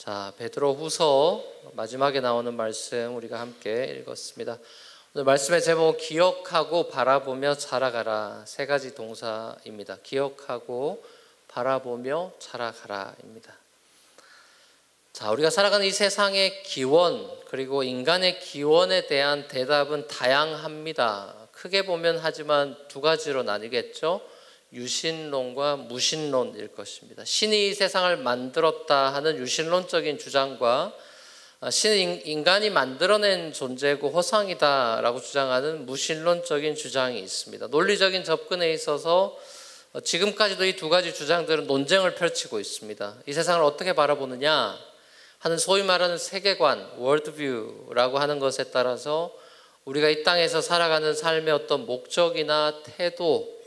자, 베드로후서 마지막에 나오는 말씀 우리가 함께 읽었습니다. 오늘 말씀의 제목 기억하고 바라보며 자라가라. 세 가지 동사입니다. 기억하고 바라보며 자라가라입니다. 자, 우리가 살아가는 이 세상의 기원 그리고 인간의 기원에 대한 대답은 다양합니다. 크게 보면 하지만 두 가지로 나뉘겠죠. 유신론과 무신론일 것입니다. 신이 이 세상을 만들었다 하는 유신론적인 주장과 신은 인간이 만들어낸 존재고 허상이다라고 주장하는 무신론적인 주장이 있습니다. 논리적인 접근에 있어서 지금까지도 이 두 가지 주장들은 논쟁을 펼치고 있습니다. 이 세상을 어떻게 바라보느냐 하는 소위 말하는 세계관, 월드뷰라고 하는 것에 따라서 우리가 이 땅에서 살아가는 삶의 어떤 목적이나 태도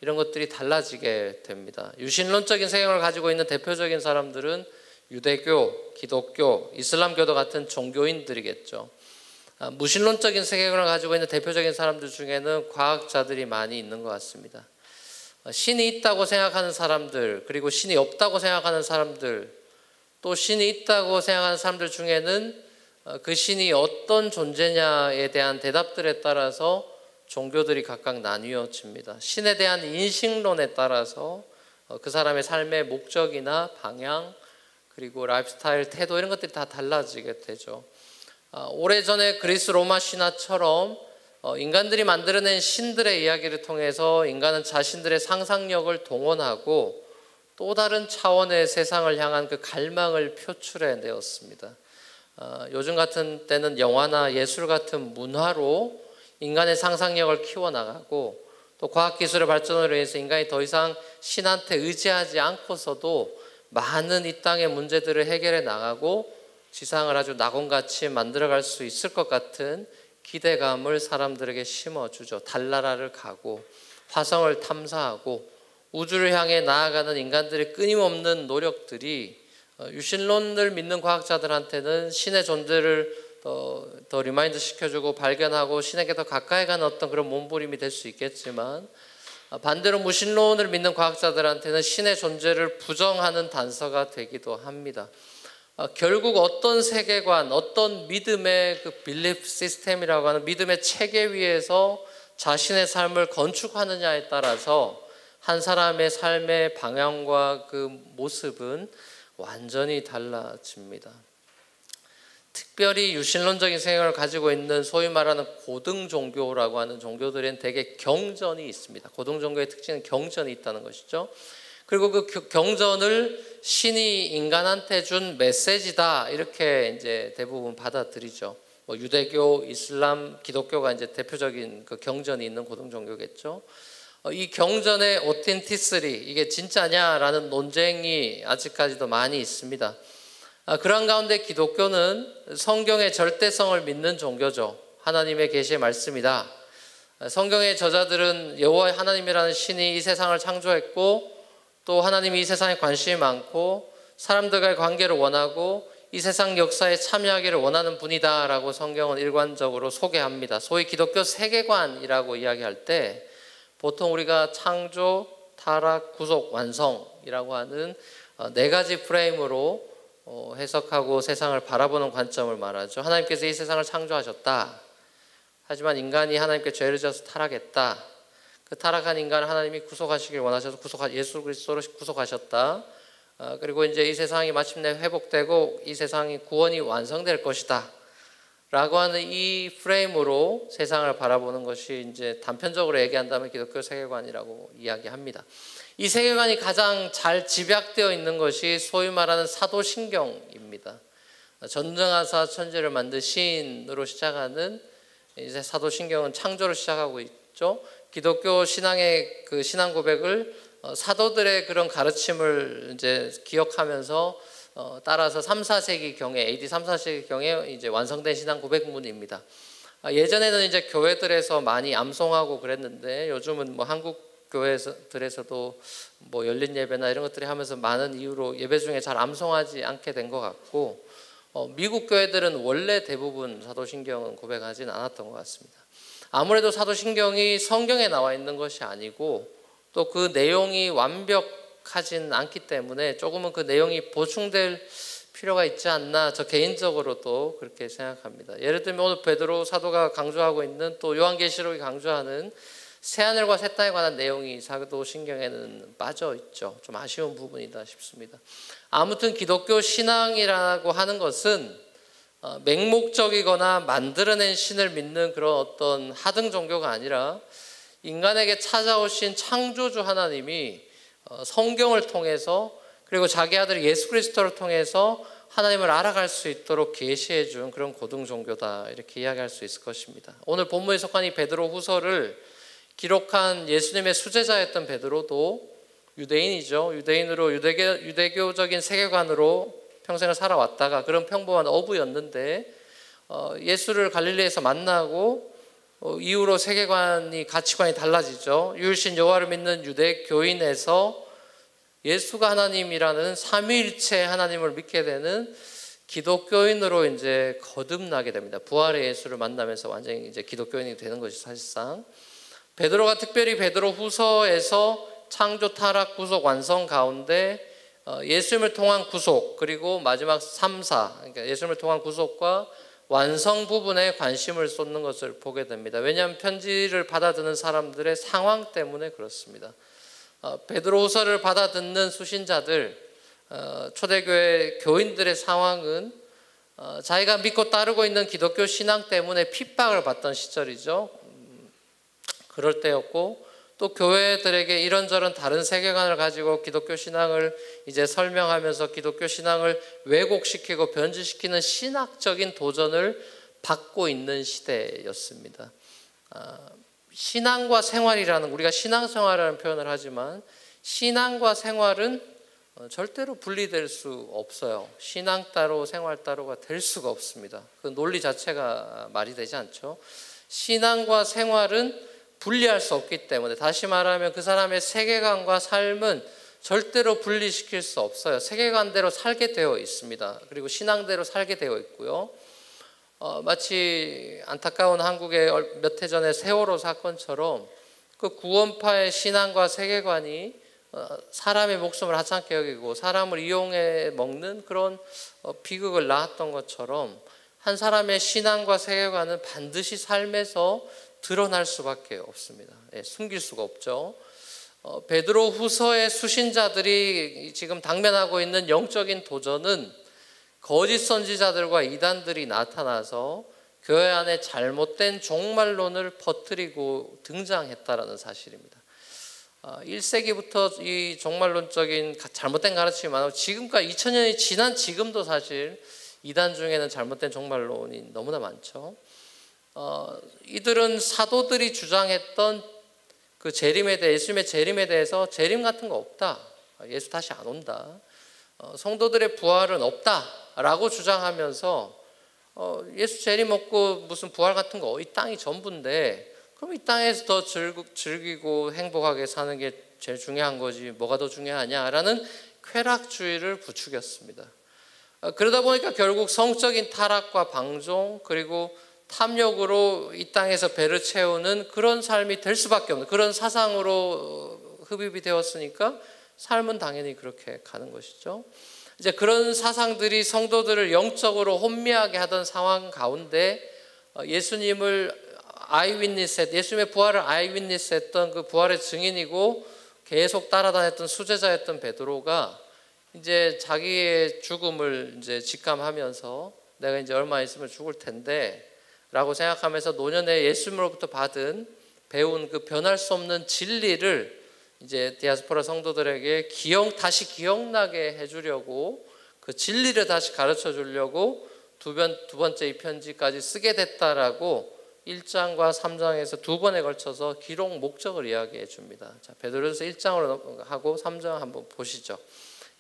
이런 것들이 달라지게 됩니다. 유신론적인 세계관을 가지고 있는 대표적인 사람들은 유대교, 기독교, 이슬람교도 같은 종교인들이겠죠. 무신론적인 세계관을 가지고 있는 대표적인 사람들 중에는 과학자들이 많이 있는 것 같습니다. 신이 있다고 생각하는 사람들, 그리고 신이 없다고 생각하는 사람들, 또 신이 있다고 생각하는 사람들 중에는 그 신이 어떤 존재냐에 대한 대답들에 따라서 종교들이 각각 나뉘어집니다. 신에 대한 인식론에 따라서 그 사람의 삶의 목적이나 방향 그리고 라이프스타일, 태도 이런 것들이 다 달라지게 되죠. 오래전에 그리스 로마 신화처럼 인간들이 만들어낸 신들의 이야기를 통해서 인간은 자신들의 상상력을 동원하고 또 다른 차원의 세상을 향한 그 갈망을 표출해 내었습니다. 요즘 같은 때는 영화나 예술 같은 문화로 인간의 상상력을 키워나가고 또 과학기술의 발전으로 인해서 인간이 더 이상 신한테 의지하지 않고서도 많은 이 땅의 문제들을 해결해 나가고 지상을 아주 낙원같이 만들어갈 수 있을 것 같은 기대감을 사람들에게 심어주죠. 달나라를 가고 화성을 탐사하고 우주를 향해 나아가는 인간들의 끊임없는 노력들이 유신론을 믿는 과학자들한테는 신의 존재를 더 리마인드 시켜주고 발견하고 신에게 더 가까이 가는 어떤 그런 몸부림이 될 수 있겠지만 반대로 무신론을 믿는 과학자들한테는 신의 존재를 부정하는 단서가 되기도 합니다. 결국 어떤 세계관, 어떤 믿음의 그 빌리프 시스템이라고 하는 믿음의 체계 위에서 자신의 삶을 건축하느냐에 따라서 한 사람의 삶의 방향과 그 모습은 완전히 달라집니다. 특별히 유신론적인 생각을 가지고 있는 소위 말하는 고등 종교라고 하는 종교들은 대개 경전이 있습니다. 고등 종교의 특징은 경전이 있다는 것이죠. 그리고 그 경전을 신이 인간한테 준 메시지다 이렇게 이제 대부분 받아들이죠. 유대교, 이슬람, 기독교가 이제 대표적인 그 경전이 있는 고등 종교겠죠. 이 경전의 오텐티시티 이게 진짜냐라는 논쟁이 아직까지도 많이 있습니다. 그런 가운데 기독교는 성경의 절대성을 믿는 종교죠. 하나님의 계시의 말씀이다. 성경의 저자들은 여호와 하나님이라는 신이 이 세상을 창조했고 또 하나님이 이 세상에 관심이 많고 사람들과의 관계를 원하고 이 세상 역사에 참여하기를 원하는 분이다라고 성경은 일관적으로 소개합니다. 소위 기독교 세계관이라고 이야기할 때 보통 우리가 창조, 타락, 구속, 완성이라고 하는 네 가지 프레임으로 해석하고 세상을 바라보는 관점을 말하죠. 하나님께서 이 세상을 창조하셨다. 하지만 인간이 하나님께 죄를 지어서 타락했다. 그 타락한 인간을 하나님이 구속하시길 원하셔서 예수 그리스도로 구속하셨다. 그리고 이제 이 세상이 마침내 회복되고 이 세상이 구원이 완성될 것이다. 라고 하는 이 프레임으로 세상을 바라보는 것이 이제 단편적으로 얘기한다면 기독교 세계관이라고 이야기합니다. 이 세계관이 가장 잘 집약되어 있는 것이 소위 말하는 사도신경입니다. 전능하사 천지를 만든 시인으로 시작하는 이제 사도신경은 창조를 시작하고 있죠. 기독교 신앙의 그 신앙 고백을 사도들의 그런 가르침을 이제 기억하면서 따라서 3, 4세기 경에 AD 3, 4세기 경에 이제 완성된 신앙 고백문입니다. 예전에는 이제 교회들에서 많이 암송하고 그랬는데 요즘은 뭐 한국 교회들에서도 뭐 열린 예배나 이런 것들이 하면서 많은 이유로 예배 중에 잘 암송하지 않게 된 것 같고 미국 교회들은 원래 대부분 사도신경은 고백하지는 않았던 것 같습니다. 아무래도 사도신경이 성경에 나와 있는 것이 아니고 또 그 내용이 완벽하진 않기 때문에 조금은 그 내용이 보충될 필요가 있지 않나, 저 개인적으로도 그렇게 생각합니다. 예를 들면 오늘 베드로 사도가 강조하고 있는, 또 요한계시록이 강조하는 새하늘과 새 땅에 관한 내용이 사도신경에는 빠져 있죠. 좀 아쉬운 부분이다 싶습니다. 아무튼 기독교 신앙이라고 하는 것은 맹목적이거나 만들어낸 신을 믿는 그런 어떤 하등 종교가 아니라, 인간에게 찾아오신 창조주 하나님이 성경을 통해서, 그리고 자기 아들 예수 그리스도를 통해서 하나님을 알아갈 수 있도록 계시해 준 그런 고등 종교다, 이렇게 이야기할 수 있을 것입니다. 오늘 본문에 속한 이 베드로 후서를 기록한 예수님의 수제자였던 베드로도 유대인이죠. 유대인으로 유대교적인 세계관으로 평생을 살아왔다가 그런 평범한 어부였는데, 예수를 갈릴리에서 만나고 이후로 세계관이, 가치관이 달라지죠. 유일신 여호와를 믿는 유대교인에서 예수가 하나님이라는 삼위일체 하나님을 믿게 되는 기독교인으로 이제 거듭나게 됩니다. 부활의 예수를 만나면서 완전히 이제 기독교인이 되는 것이 사실상. 베드로가 특별히 베드로 후서에서 창조, 타락, 구속, 완성 가운데 예수님을 통한 구속, 그리고 마지막 3, 4, 그러니까 예수님을 통한 구속과 완성 부분에 관심을 쏟는 것을 보게 됩니다. 왜냐하면 편지를 받아듣는 사람들의 상황 때문에 그렇습니다. 베드로후서를 받아듣는 수신자들, 초대교회 교인들의 상황은 자기가 믿고 따르고 있는 기독교 신앙 때문에 핍박을 받던 시절이죠. 그럴 때였고, 또 교회들에게 이런저런 다른 세계관을 가지고 기독교 신앙을 이제 설명하면서 기독교 신앙을 왜곡시키고 변질시키는 신학적인 도전을 받고 있는 시대였습니다. 신앙과 생활이라는, 우리가 신앙생활이라는 표현을 하지만 신앙과 생활은 절대로 분리될 수 없어요. 신앙 따로 생활 따로가 될 수가 없습니다. 그 논리 자체가 말이 되지 않죠. 신앙과 생활은 분리할 수 없기 때문에, 다시 말하면 그 사람의 세계관과 삶은 절대로 분리시킬 수 없어요. 세계관대로 살게 되어 있습니다. 그리고 신앙대로 살게 되어 있고요. 마치 안타까운 한국의 몇 해 전에 세월호 사건처럼 그 구원파의 신앙과 세계관이 사람의 목숨을 하찮게 여기고 사람을 이용해 먹는 그런 비극을 낳았던 것처럼, 한 사람의 신앙과 세계관은 반드시 삶에서 드러날 수밖에 없습니다. 숨길 수가 없죠. 베드로 후서의 수신자들이 지금 당면하고 있는 영적인 도전은 거짓 선지자들과 이단들이 나타나서 교회 안에 잘못된 종말론을 퍼뜨리고 등장했다라는 사실입니다. 1세기부터 이 종말론적인 잘못된 가르침이 많고, 지금까지 2000년이 지난 지금도 사실 이단 중에는 잘못된 종말론이 너무나 많죠. 이들은 사도들이 주장했던 그 재림에 대해, 예수님의 재림에 대해서 재림 같은 거 없다, 예수 다시 안 온다, 성도들의 부활은 없다라고 주장하면서 예수 재림 없고 무슨 부활 같은 거, 이 땅이 전부인데 그럼 이 땅에서 더 즐기고 행복하게 사는 게 제일 중요한 거지 뭐가 더 중요하냐라는 쾌락주의를 부추겼습니다. 그러다 보니까 결국 성적인 타락과 방종, 그리고 탐욕으로 이 땅에서 배를 채우는 그런 삶이 될 수밖에 없는, 그런 사상으로 흡입이 되었으니까 삶은 당연히 그렇게 가는 것이죠. 이제 그런 사상들이 성도들을 영적으로 혼미하게 하던 상황 가운데 예수님을 예수님의 부활을 아이윈니스 했던, 그 부활의 증인이고 계속 따라다녔던 수제자였던 베드로가 이제 자기의 죽음을 이제 직감하면서 내가 이제 얼마 있으면 죽을 텐데 라고 생각하면서 노년에 예수님으로부터 배운 그 변할 수 없는 진리를 이제 디아스포라 성도들에게 다시 기억나게 해주려고, 그 진리를 다시 가르쳐 주려고 두 번째 이 편지까지 쓰게 됐다라고 1장과 3장에서 두 번에 걸쳐서 기록 목적을 이야기해 줍니다. 자, 베드로전서 1장으로 하고 3장 한번 보시죠.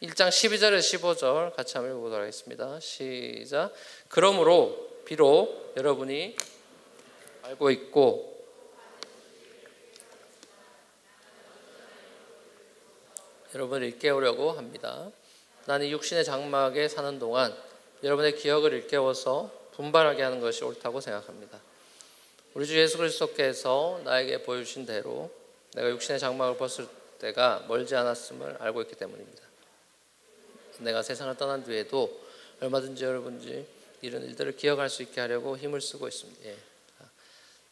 1장 12절에서 15절 같이 한번 읽어보도록 하겠습니다. 시작. 그러므로 비록 여러분이 알고 있고 여러분을 일깨우려고 합니다. 나는 육신의 장막에 사는 동안 여러분의 기억을 일깨워서 분발하게 하는 것이 옳다고 생각합니다. 우리 주 예수 그리스도께서 나에게 보여주신 대로 내가 육신의 장막을 벗을 때가 멀지 않았음을 알고 있기 때문입니다. 내가 세상을 떠난 뒤에도 얼마든지 여러분들이 이런 일들을 기억할 수 있게 하려고 힘을 쓰고 있습니다. 예.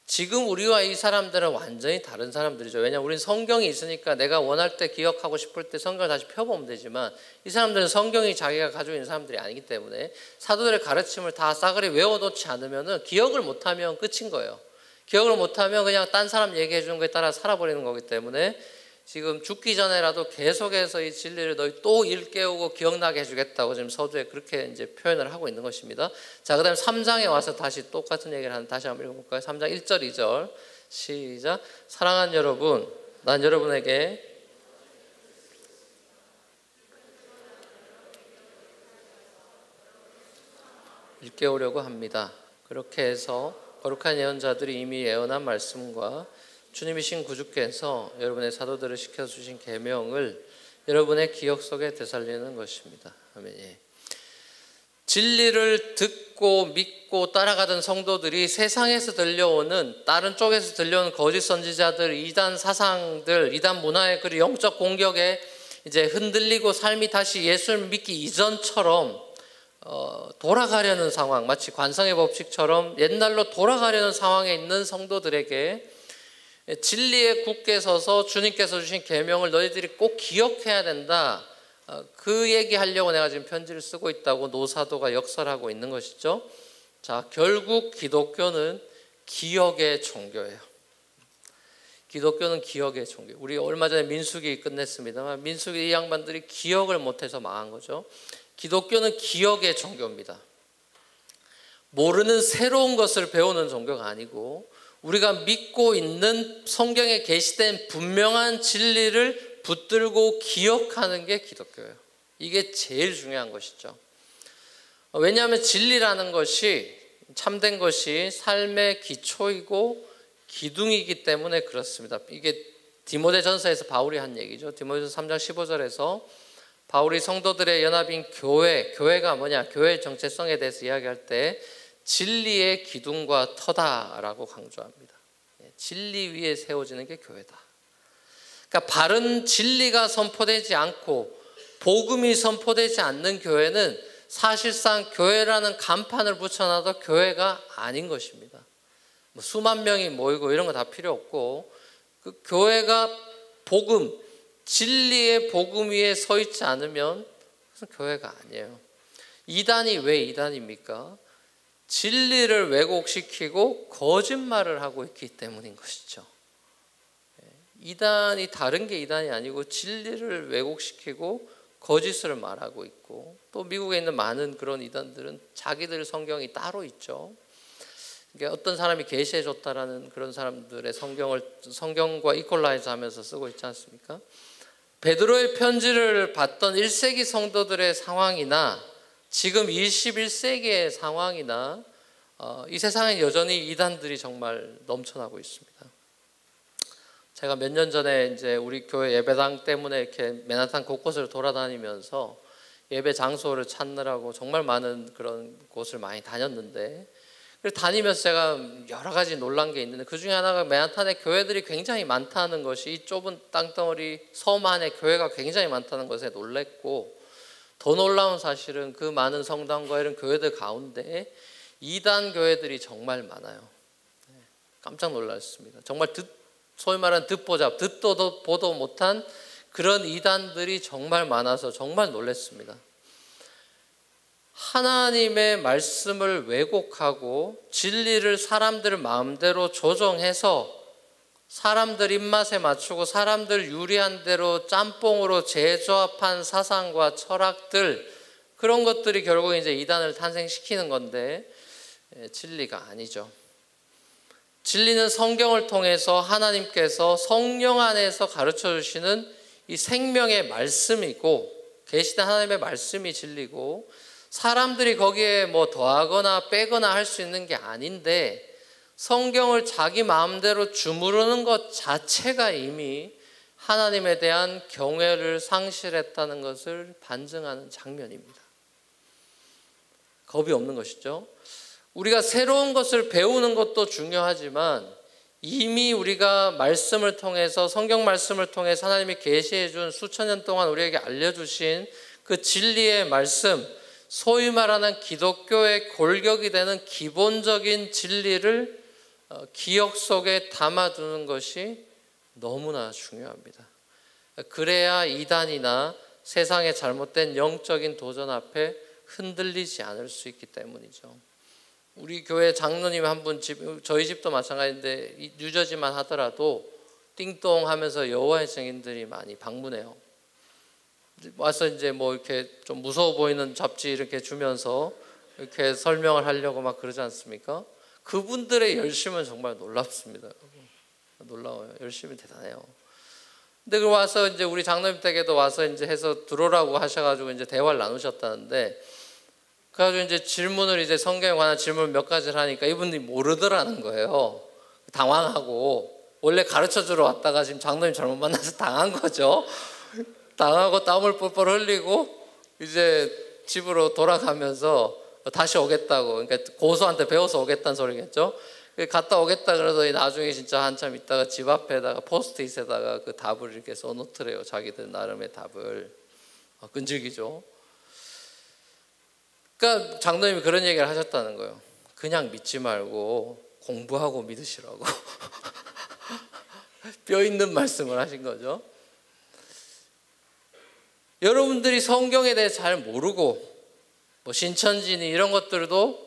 지금 우리와 이 사람들은 완전히 다른 사람들이죠. 왜냐하면 우리는 성경이 있으니까 내가 원할 때 기억하고 싶을 때 성경을 다시 펴보면 되지만 이 사람들은 성경이 자기가 가지고 있는 사람들이 아니기 때문에 사도들의 가르침을 다 싸그리 외워놓지 않으면 기억을 못하면 끝인 거예요. 기억을 못하면 그냥 딴 사람 얘기해 주는 거에 따라 살아버리는 거기 때문에 지금 죽기 전에라도 계속해서 이 진리를 너희 또 일깨우고 기억나게 해주겠다고 지금 서두에 그렇게 이제 표현을 하고 있는 것입니다. 자, 그 다음에 3장에 와서 다시 똑같은 얘기를 하는 다시 한번 읽어볼까요? 3장 1절 2절 시작. 사랑하는 여러분, 난 여러분에게 일깨우려고 합니다. 그렇게 해서 거룩한 예언자들이 이미 예언한 말씀과 주님이신 구주께서 여러분의 사도들을 시켜주신 계명을 여러분의 기억 속에 되살리는 것입니다. 아멘. 진리를 듣고 믿고 따라가던 성도들이 세상에서 들려오는 다른 쪽에서 들려오는 거짓 선지자들, 이단 사상들, 이단 문화의 그 영적 공격에 이제 흔들리고 삶이 다시 예수를 믿기 이전처럼 돌아가려는 상황, 마치 관성의 법칙처럼 옛날로 돌아가려는 상황에 있는 성도들에게 진리에 굳게 서서 주님께서 주신 계명을 너희들이 꼭 기억해야 된다. 그 얘기하려고 내가 지금 편지를 쓰고 있다고 노사도가 역설하고 있는 것이죠. 자, 결국 기독교는 기억의 종교예요. 기독교는 기억의 종교. 우리 얼마 전에 민수기 끝냈습니다만 민수기 이 양반들이 기억을 못해서 망한 거죠. 기독교는 기억의 종교입니다. 모르는 새로운 것을 배우는 종교가 아니고 우리가 믿고 있는 성경에 게시된 분명한 진리를 붙들고 기억하는 게 기독교예요. 이게 제일 중요한 것이죠. 왜냐하면 진리라는 것이 참된 것이 삶의 기초이고 기둥이기 때문에 그렇습니다. 이게 디모데전서에서 바울이 한 얘기죠. 디모데전서 3장 15절에서 바울이 성도들의 연합인 교회가 뭐냐? 교회의 정체성에 대해서 이야기할 때 진리의 기둥과 터다라고 강조합니다. 진리 위에 세워지는 게 교회다. 그러니까 바른 진리가 선포되지 않고 복음이 선포되지 않는 교회는 사실상 교회라는 간판을 붙여놔도 교회가 아닌 것입니다. 뭐 수만 명이 모이고 이런 거 다 필요 없고 그 교회가 복음, 진리의 복음 위에 서 있지 않으면 그것은 교회가 아니에요. 이단이 왜 이단입니까? 진리를 왜곡시키고 거짓말을 하고 있기 때문인 것이죠. 이단이 다른 게 이단이 아니고 진리를 왜곡시키고 거짓을 말하고 있고 또 미국에 있는 많은 그런 이단들은 자기들 성경이 따로 있죠. 그러니까 어떤 사람이 계시해 줬다라는 그런 사람들의 성경과 이퀄라이즈 하면서 쓰고 있지 않습니까? 베드로의 편지를 받던 1세기 성도들의 상황이나 지금 21세기의 상황이나 이 세상에 여전히 이단들이 정말 넘쳐나고 있습니다. 제가 몇 년 전에 이제 우리 교회 예배당 때문에 이렇게 맨하탄 곳곳을 돌아다니면서 예배 장소를 찾느라고 정말 많은 그런 곳을 많이 다녔는데 다니면서 제가 여러 가지 놀란 게 있는데 그 중에 하나가 맨하탄에 교회들이 굉장히 많다는 것이 이 좁은 땅덩어리 섬 안에 교회가 굉장히 많다는 것에 놀랬고 더 놀라운 사실은 그 많은 성당과 이런 교회들 가운데 이단 교회들이 정말 많아요. 깜짝 놀랐습니다. 정말 소위 말하는 듣도 보도 못한 그런 이단들이 정말 많아서 정말 놀랐습니다. 하나님의 말씀을 왜곡하고 진리를 사람들 마음대로 조정해서 사람들 입맛에 맞추고 사람들 유리한 대로 짬뽕으로 재조합한 사상과 철학들 그런 것들이 결국 이제 이단을 탄생시키는 건데 진리가 아니죠. 진리는 성경을 통해서 하나님께서 성령 안에서 가르쳐 주시는 이 생명의 말씀이고 계시된 하나님의 말씀이 진리고 사람들이 거기에 뭐 더하거나 빼거나 할 수 있는 게 아닌데 성경을 자기 마음대로 주무르는 것 자체가 이미 하나님에 대한 경외를 상실했다는 것을 반증하는 장면입니다. 겁이 없는 것이죠. 우리가 새로운 것을 배우는 것도 중요하지만 이미 우리가 말씀을 통해서 성경 말씀을 통해서 하나님이 계시해 준 수천 년 동안 우리에게 알려주신 그 진리의 말씀 소위 말하는 기독교의 골격이 되는 기본적인 진리를 기억 속에 담아두는 것이 너무나 중요합니다. 그래야 이단이나 세상의 잘못된 영적인 도전 앞에 흔들리지 않을 수 있기 때문이죠. 우리 교회 장로님 한 분 저희 집도 마찬가지인데 뉴저지만 하더라도 띵동 하면서 여호와의 증인들이 많이 방문해요. 와서 이제 뭐 이렇게 좀 무서워 보이는 잡지 이렇게 주면서 이렇게 설명을 하려고 막 그러지 않습니까? 그분들의 열심은 정말 놀랍습니다. 놀라워요. 열심이 대단해요. 근데 그 와서 이제 우리 장로님 댁에도 와서 이제 해서 들어오라고 하셔가지고 이제 대화를 나누셨다는데, 그래가지고 이제 질문을 이제 성경에 관한 질문 몇 가지를 하니까 이분들이 모르더라는 거예요. 당황하고, 원래 가르쳐 주러 왔다가 지금 장로님 잘못 만나서 당한 거죠. 당하고 땀을 뻘뻘 흘리고 이제 집으로 돌아가면서 다시 오겠다고, 그러니까 고수한테 배워서 오겠다는 소리겠죠. 갔다 오겠다 그러더니 나중에 진짜 한참 있다가 집 앞에다가 포스트잇에다가 그 답을 이렇게 써놓더래요. 자기들 나름의 답을. 끈질기죠. 그러니까 장로님이 그런 얘기를 하셨다는 거예요. 그냥 믿지 말고 공부하고 믿으시라고. 뼈 있는 말씀을 하신 거죠. 여러분들이 성경에 대해 잘 모르고 뭐 신천지니 이런 것들도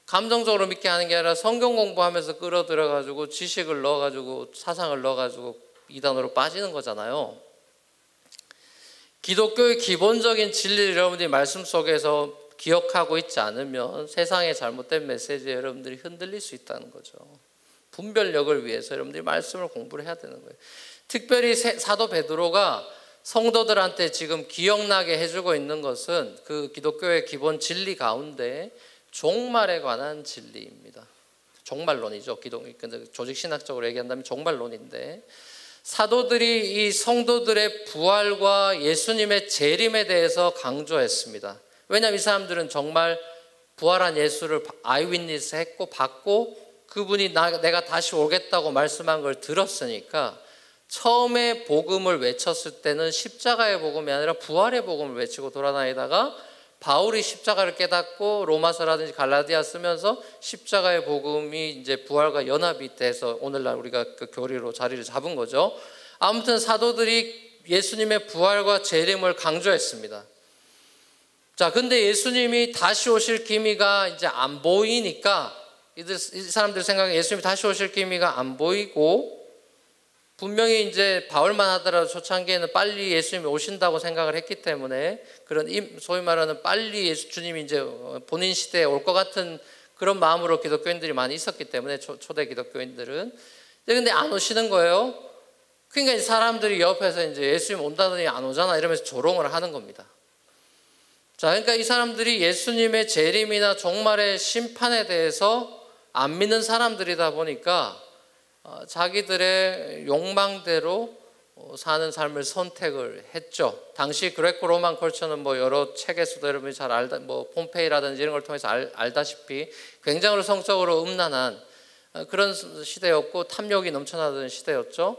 감정적으로 믿게 하는 게 아니라 성경 공부하면서 끌어들여가지고 지식을 넣어가지고 사상을 넣어가지고 이단으로 빠지는 거잖아요. 기독교의 기본적인 진리를 여러분들이 말씀 속에서 기억하고 있지 않으면 세상의 잘못된 메시지에 여러분들이 흔들릴 수 있다는 거죠. 분별력을 위해서 여러분들이 말씀을 공부를 해야 되는 거예요. 특별히 사도 베드로가 성도들한테 지금 기억나게 해주고 있는 것은 그 기독교의 기본 진리 가운데 종말에 관한 진리입니다. 종말론이죠. 조직신학적으로 얘기한다면 종말론인데, 사도들이 이 성도들의 부활과 예수님의 재림에 대해서 강조했습니다. 왜냐하면 이 사람들은 정말 부활한 예수를 아이위트니스 했고 받고 그분이 내가 다시 오겠다고 말씀한 걸 들었으니까 처음에 복음을 외쳤을 때는 십자가의 복음이 아니라 부활의 복음을 외치고 돌아다니다가 바울이 십자가를 깨닫고 로마서라든지 갈라디아 쓰면서 십자가의 복음이 이제 부활과 연합이 돼서 오늘날 우리가 그 교리로 자리를 잡은 거죠. 아무튼 사도들이 예수님의 부활과 재림을 강조했습니다. 자, 근데 예수님이 다시 오실 기미가 이제 안 보이니까 이 사람들 생각에 예수님이 다시 오실 기미가 안 보이고, 분명히 이제 바울만 하더라도 초창기에는 빨리 예수님이 오신다고 생각을 했기 때문에 그런 소위 말하는 빨리 주님이 이제 본인 시대에 올 것 같은 그런 마음으로 기독교인들이 많이 있었기 때문에 초대 기독교인들은. 근데 안 오시는 거예요. 그러니까 사람들이 옆에서 이제 예수님 온다더니 안 오잖아 이러면서 조롱을 하는 겁니다. 자, 그러니까 이 사람들이 예수님의 재림이나 종말의 심판에 대해서 안 믿는 사람들이다 보니까 자기들의 욕망대로 사는 삶을 선택을 했죠. 당시 그레코 로만 컬처는 뭐 여러 책에서도 여러분이 잘 알다, 뭐 폼페이라든지 이런 걸 통해서 알다시피 굉장히 성적으로 음란한 그런 시대였고 탐욕이 넘쳐나던 시대였죠.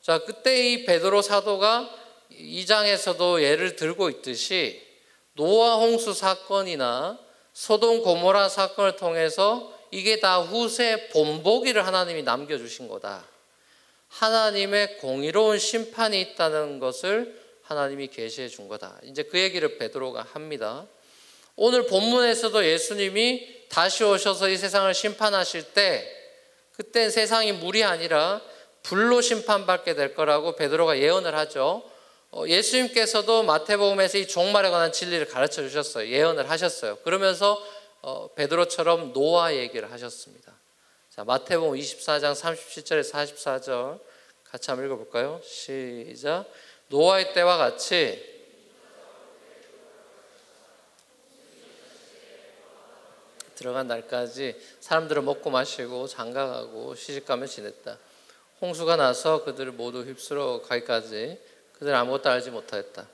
자, 그때 이 베드로 사도가 2장에서도 예를 들고 있듯이 노아 홍수 사건이나 소돔 고모라 사건을 통해서 이게 다 후세 본보기를 하나님이 남겨주신 거다. 하나님의 공의로운 심판이 있다는 것을 하나님이 계시해 준 거다. 이제 그 얘기를 베드로가 합니다. 오늘 본문에서도 예수님이 다시 오셔서 이 세상을 심판하실 때 그때 세상이 물이 아니라 불로 심판받게 될 거라고 베드로가 예언을 하죠. 예수님께서도 마태복음에서 이 종말에 관한 진리를 가르쳐 주셨어요. 예언을 하셨어요. 그러면서 베드로처럼 노아 얘기를 하셨습니다. 자, 마태복음 24장 37절에서 44절 같이 한번 읽어볼까요? 시작. 노아의 때와 같이 들어간 날까지 사람들은 먹고 마시고 장가가고 시집가며 지냈다. 홍수가 나서 그들을 모두 휩쓸어 가기까지 그들은 아무것도 알지 못하였다.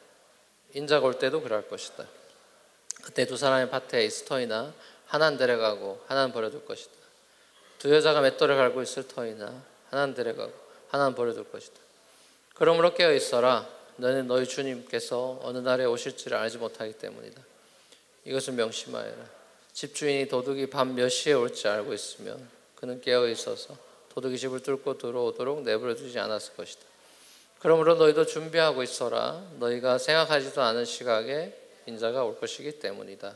인자가 올 때도 그럴 것이다. 그때 두 사람의 밭에 있을 터이나 하나는 데려가고 하나는 버려둘 것이다. 두 여자가 맷돌을 갈고 있을 터이나 하나는 데려가고 하나는 버려둘 것이다. 그러므로 깨어 있어라. 너는 너희 주님께서 어느 날에 오실지를 알지 못하기 때문이다. 이것을 명심하여라. 집주인이 도둑이 밤 몇 시에 올지 알고 있으면 그는 깨어 있어서 도둑이 집을 뚫고 들어오도록 내버려 두지 않았을 것이다. 그러므로 너희도 준비하고 있어라. 너희가 생각하지도 않은 시각에 인자가 올 것이기 때문이다.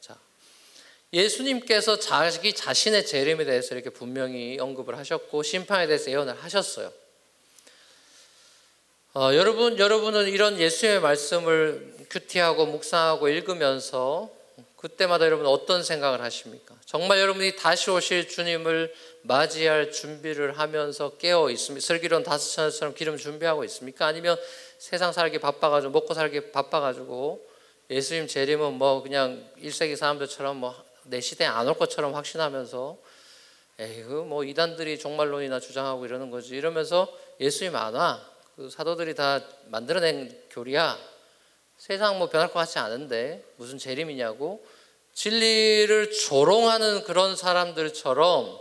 자, 예수님께서 자기 자신의 재림에 대해서 이렇게 분명히 언급을 하셨고 심판에 대해서 예언을 하셨어요. 여러분은 이런 예수님의 말씀을 큐티하고 묵상하고 읽으면서 그때마다 여러분 어떤 생각을 하십니까? 정말 여러분이 다시 오실 주님을 맞이할 준비를 하면서 깨어 있습니까? 슬기로운 다스처럼 기름 준비하고 있습니까? 아니면 세상 살기 바빠가지고 먹고 살기 바빠가지고 예수님 재림은 뭐 그냥 1세기 사람들처럼 뭐 내 시대에 안 올 것처럼 확신하면서 에이그 뭐 이단들이 종말론이나 주장하고 이러는 거지 이러면서 예수님 안 와. 그 사도들이 다 만들어낸 교리야. 세상 뭐 변할 것 같지 않은데 무슨 재림이냐고 진리를 조롱하는 그런 사람들처럼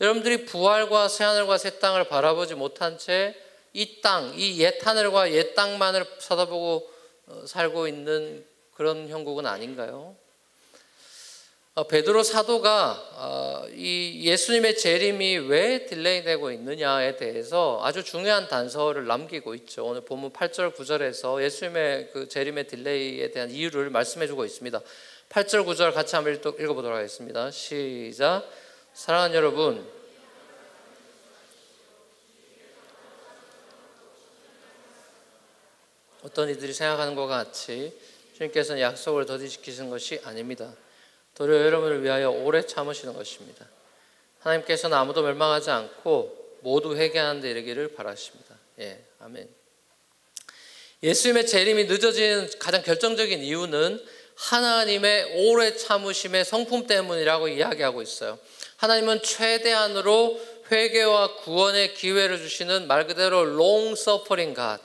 여러분들이 부활과 새하늘과 새 땅을 바라보지 못한 채 이 땅, 이 옛 하늘과 옛 땅만을 쳐다보고 살고 있는 그런 형국은 아닌가요? 베드로 사도가 이 예수님의 재림이 왜 딜레이되고 있느냐에 대해서 아주 중요한 단서를 남기고 있죠. 오늘 본문 8절 9절에서 예수님의 그 재림의 딜레이에 대한 이유를 말씀해 주고 있습니다. 8절 9절 같이 한번 읽어보도록 하겠습니다. 시작. 사랑하는 여러분, 어떤 이들이 생각하는 것 같이 주님께서는 약속을 더디 지키시는 것이 아닙니다. 도리어 여러분을 위하여 오래 참으시는 것입니다. 하나님께서는 아무도 멸망하지 않고 모두 회개하는 데 이르기를 바라십니다. 아멘. 예수님의 재림이 늦어지는 가장 결정적인 이유는 하나님의 오래 참으심의 성품 때문이라고 이야기하고 있어요. 하나님은 최대한으로 회개와 구원의 기회를 주시는 말 그대로 long suffering God.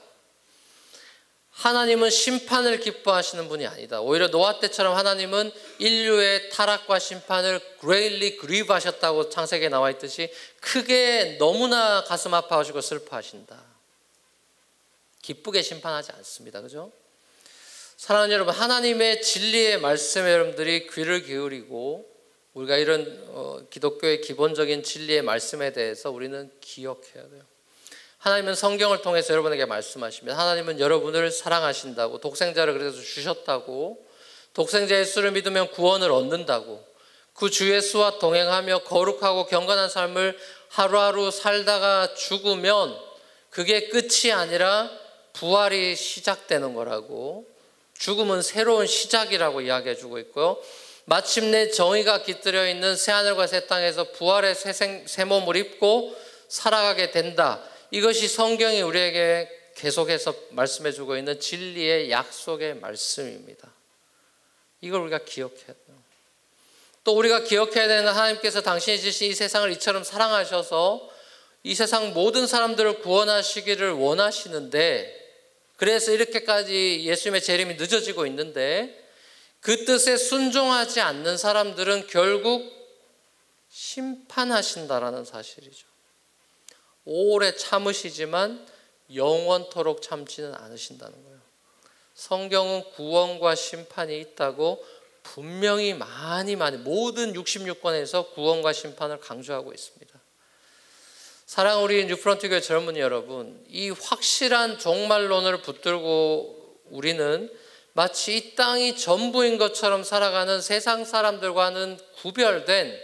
하나님은 심판을 기뻐하시는 분이 아니다. 오히려 노아 때처럼 하나님은 인류의 타락과 심판을 greatly grieve 하셨다고 창세기에 나와 있듯이 크게 너무나 가슴 아파하시고 슬퍼하신다. 기쁘게 심판하지 않습니다. 그죠? 사랑하는 여러분, 하나님의 진리의 말씀에 여러분들이 귀를 기울이고 우리가 이런 기독교의 기본적인 진리의 말씀에 대해서 우리는 기억해야 돼요. 하나님은 성경을 통해서 여러분에게 말씀하십니다. 하나님은 여러분을 사랑하신다고, 독생자를 그래서 주셨다고, 독생자 예수를 믿으면 구원을 얻는다고, 그 주 예수와 동행하며 거룩하고 경건한 삶을 하루하루 살다가 죽으면 그게 끝이 아니라 부활이 시작되는 거라고, 죽음은 새로운 시작이라고 이야기해 주고 있고요. 마침내 정의가 깃들여 있는 새하늘과 새 땅에서 부활의 새 몸을 입고 살아가게 된다. 이것이 성경이 우리에게 계속해서 말씀해 주고 있는 진리의 약속의 말씀입니다. 이걸 우리가 기억해야 돼요. 또 우리가 기억해야 되는 건 하나님께서 당신이 지으신 이 세상을 이처럼 사랑하셔서 이 세상 모든 사람들을 구원하시기를 원하시는데, 그래서 이렇게까지 예수님의 재림이 늦어지고 있는데 그 뜻에 순종하지 않는 사람들은 결국 심판하신다라는 사실이죠. 오래 참으시지만 영원토록 참지는 않으신다는 거예요. 성경은 구원과 심판이 있다고 분명히 많이 모든 66권에서 구원과 심판을 강조하고 있습니다. 사랑하는 우리 뉴프런트 교회 젊은이 여러분, 이 확실한 종말론을 붙들고 우리는 마치 이 땅이 전부인 것처럼 살아가는 세상 사람들과는 구별된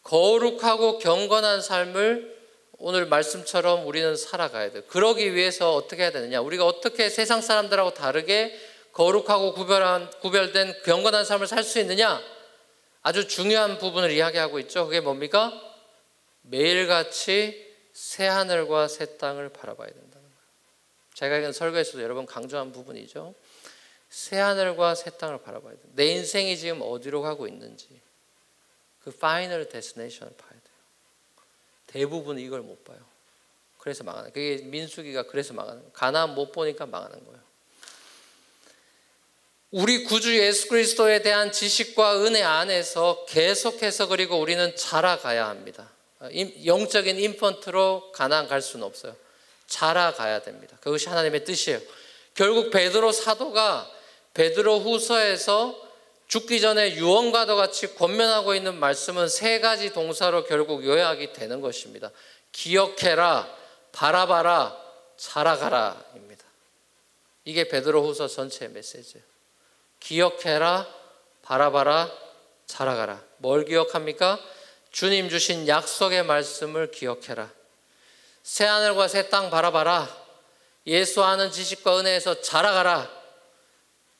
거룩하고 경건한 삶을 오늘 말씀처럼 우리는 살아가야 돼요. 그러기 위해서 어떻게 해야 되느냐? 우리가 어떻게 세상 사람들하고 다르게 거룩하고 구별된 경건한 삶을 살 수 있느냐? 아주 중요한 부분을 이야기하고 있죠. 그게 뭡니까? 매일같이 새하늘과 새 땅을 바라봐야 된다는 거예요. 제가 이건 설교에서도 여러 번 강조한 부분이죠. 새하늘과 새 땅을 바라봐야 돼요. 내 인생이 지금 어디로 가고 있는지 그 파이널 데스티네이션을 봐야 돼요. 대부분 이걸 못 봐요. 그래서 망하는 거예요. 그게 민수기가 그래서 망하는 거예요. 가나안 못 보니까 망하는 거예요. 우리 구주 예수 그리스도에 대한 지식과 은혜 안에서 계속해서 그리고 우리는 자라가야 합니다. 영적인 인펀트로 가나안 갈 수는 없어요. 자라가야 됩니다. 그것이 하나님의 뜻이에요. 결국 베드로 사도가 베드로 후서에서 죽기 전에 유언과도 같이 권면하고 있는 말씀은 세 가지 동사로 결국 요약이 되는 것입니다. 기억해라, 바라봐라, 자라가라 입니다. 이게 베드로후서 전체의 메시지예요. 기억해라, 바라봐라, 자라가라. 뭘 기억합니까? 주님 주신 약속의 말씀을 기억해라. 새하늘과 새 땅 바라봐라. 예수 아는 지식과 은혜에서 자라가라.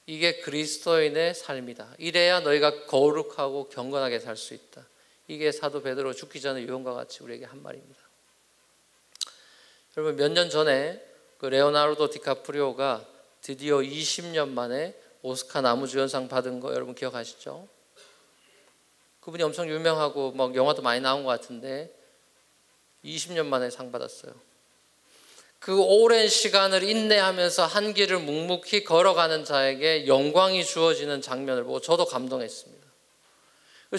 이게 그리스도인의 삶이다. 이래야 너희가 거룩하고 경건하게 살 수 있다. 이게 사도 베드로 죽기 전에 유언과 같이 우리에게 한 말입니다. 여러분, 몇 년 전에 그 레오나르도 디카프리오가 드디어 20년 만에 오스카 나무주연상 받은 거 여러분 기억하시죠? 그분이 엄청 유명하고 막 영화도 많이 나온 것 같은데 20년 만에 상 받았어요. 그 오랜 시간을 인내하면서 한 길을 묵묵히 걸어가는 자에게 영광이 주어지는 장면을 보고 저도 감동했습니다.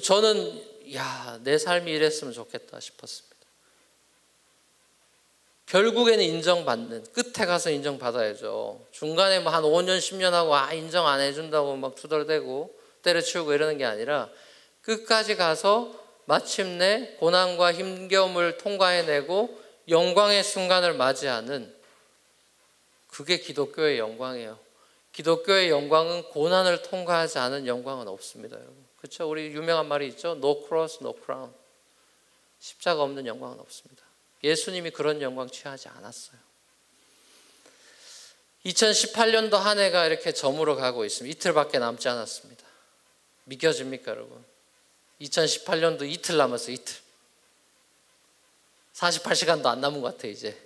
저는 내 삶이 이랬으면 좋겠다 싶었습니다. 결국에는 인정받는, 끝에 가서 인정받아야죠. 중간에 뭐 한 5년 10년 하고 인정 안 해준다고 막 투덜대고 때려치우고 이러는 게 아니라 끝까지 가서 마침내 고난과 힘겨움을 통과해내고 영광의 순간을 맞이하는, 그게 기독교의 영광이에요. 기독교의 영광은 고난을 통과하지 않은 영광은 없습니다, 여러분. 그렇죠? 우리 유명한 말이 있죠. No cross, no crown. 십자가 없는 영광은 없습니다. 예수님이 그런 영광 취하지 않았어요. 2018년도 한 해가 이렇게 저물어 가고 있습니다. 이틀밖에 남지 않았습니다. 믿겨집니까, 여러분? 2018년도 이틀 남았어요. 이틀. 48시간도 안 남은 것 같아요. 이제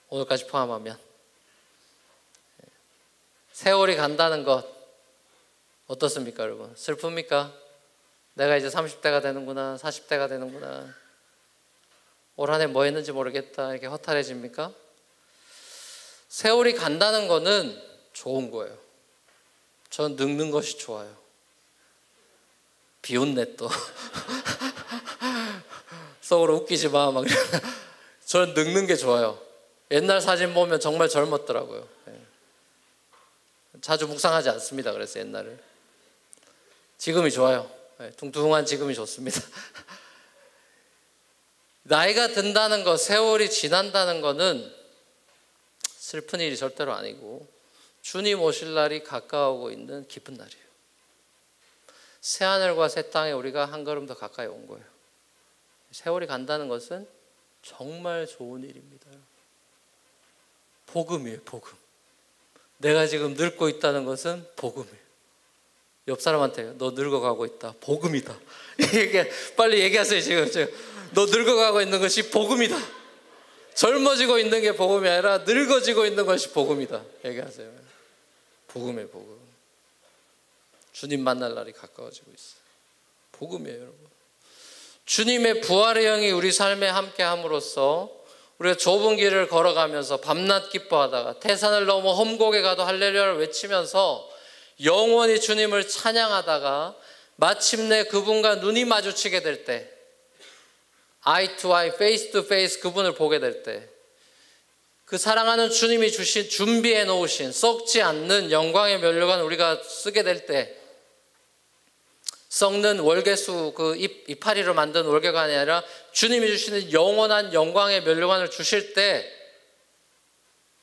오늘까지 포함하면. 세월이 간다는 것 어떻습니까, 여러분? 슬픕니까? 내가 이제 30대가 되는구나, 40대가 되는구나, 올 한 해 뭐 했는지 모르겠다, 이렇게 허탈해집니까? 세월이 간다는 거는 좋은 거예요. 전 늙는 것이 좋아요. 비웃네 또. 속으로 웃기지 마. 막. 저는 늙는 게 좋아요. 옛날 사진 보면 정말 젊었더라고요. 자주 묵상하지 않습니다. 그래서 옛날을. 지금이 좋아요. 둥둥한 지금이 좋습니다. 나이가 든다는 것, 세월이 지난다는 것은 슬픈 일이 절대로 아니고 주님 오실 날이 가까워오고 있는 기쁜 날이에요. 새하늘과 새 땅에 우리가 한 걸음 더 가까이 온 거예요. 세월이 간다는 것은 정말 좋은 일입니다. 복음이에요, 복음. 내가 지금 늙고 있다는 것은 복음이에요. 옆 사람한테 너 늙어가고 있다. 복음이다. 빨리 얘기하세요. 지금 너 늙어가고 있는 것이 복음이다. 젊어지고 있는 게 복음이 아니라 늙어지고 있는 것이 복음이다. 얘기하세요. 복음이에요, 복음. 주님 만날 날이 가까워지고 있어요. 복음이에요, 여러분. 주님의 부활의 영이 우리 삶에 함께 함으로써 우리가 좁은 길을 걸어가면서 밤낮 기뻐하다가 태산을 넘어 험곡에 가도 할렐루야를 외치면서 영원히 주님을 찬양하다가 마침내 그분과 눈이 마주치게 될 때, eye to eye, face to face 그분을 보게 될 때, 그 사랑하는 주님이 주신, 준비해 놓으신 썩지 않는 영광의 면류관을 우리가 쓰게 될 때, 썩는 월계수 그 이파리로 만든 월계관이 아니라 주님이 주시는 영원한 영광의 면류관을 주실 때,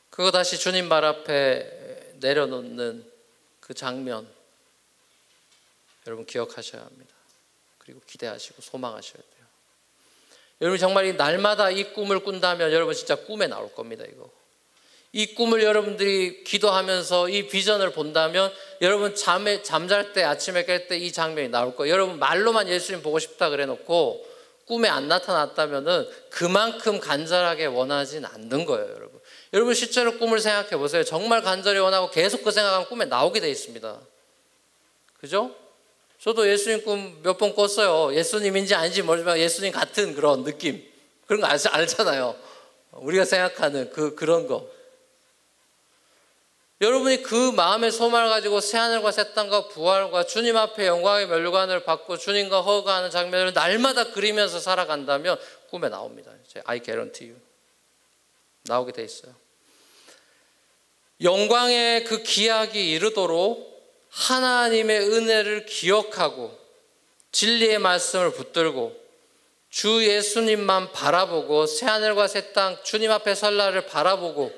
그거 다시 주님 발 앞에 내려놓는 그 장면, 여러분 기억하셔야 합니다. 그리고 기대하시고 소망하셔야 돼요. 여러분 정말 이 날마다 이 꿈을 꾼다면 여러분 진짜 꿈에 나올 겁니다. 이 꿈을 여러분들이 기도하면서 이 비전을 본다면 여러분 잠잘 때, 아침에 깰 때 이 장면이 나올 거예요. 여러분 말로만 예수님 보고 싶다 그래 놓고 꿈에 안 나타났다면은 그만큼 간절하게 원하진 않는 거예요, 여러분. 여러분 실제로 꿈을 생각해 보세요. 정말 간절히 원하고 계속 그 생각하면 꿈에 나오게 돼 있습니다. 그죠? 저도 예수님 꿈 몇 번 꿨어요. 예수님인지 아닌지 모르지만 예수님 같은 그런 느낌, 그런 거 알잖아요. 우리가 생각하는 그런 거. 여러분이 그 마음의 소망을 가지고 새하늘과 새 땅과 부활과 주님 앞에 영광의 면류관을 받고 주님과 허가하는 장면을 날마다 그리면서 살아간다면 꿈에 나옵니다. I guarantee you. 나오게 돼 있어요. 영광의 그 기약이 이르도록 하나님의 은혜를 기억하고 진리의 말씀을 붙들고 주 예수님만 바라보고 새하늘과 새 땅 주님 앞에 설 날을 바라보고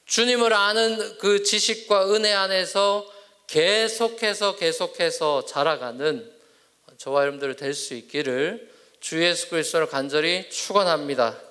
주님을 아는 그 지식과 은혜 안에서 계속해서 자라가는 저와 여러분들 될 수 있기를 주 예수 그리스도를 간절히 축원합니다.